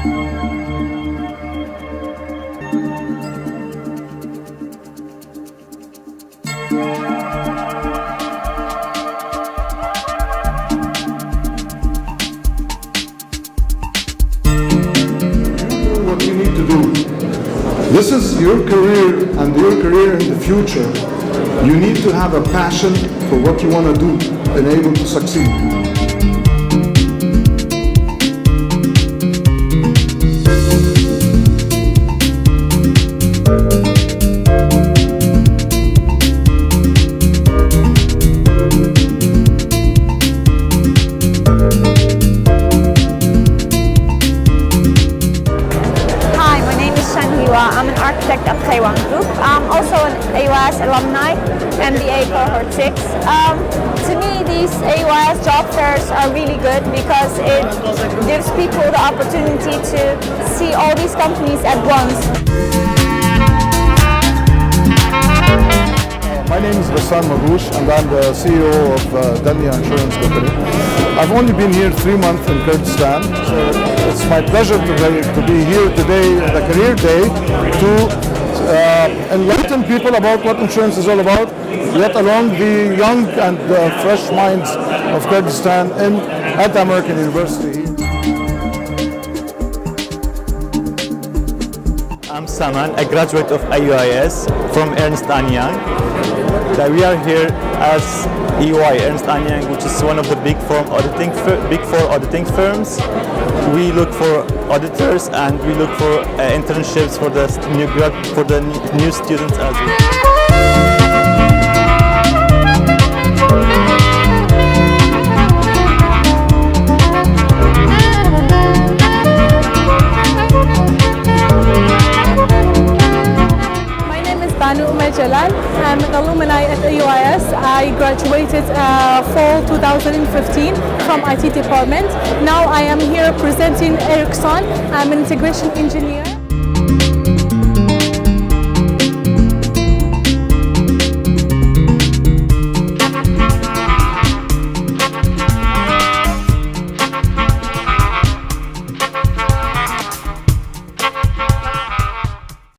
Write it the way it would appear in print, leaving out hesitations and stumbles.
What you need to do. This is your career and your career in the future. You need to have a passion for what you want to do and able to succeed. I'm an architect at Taiwan Group. I'm also an AUIS alumni, MBA cohort 6. To me, these AUIS job fairs are really good because it gives people the opportunity to see all these companies at once. My name is Ghassan Marrouche and I'm the CEO of Danya Insurance Company. I've only been here 3 months in Kurdistan, so it's my pleasure to be here today, the Career Day, to enlighten people about what insurance is all about, let alone the young and fresh minds of Kurdistan at American University. I'm Saman, a graduate of IUIS from Ernst & Young. We are here as EY, Ernst & Young, which is one of the big four auditing firms. We look for auditors and we look for internships for the new students as well. I'm an alumni at UIS. I graduated fall 2015 from IT department. Now I am here presenting Ericsson. I'm an integration engineer.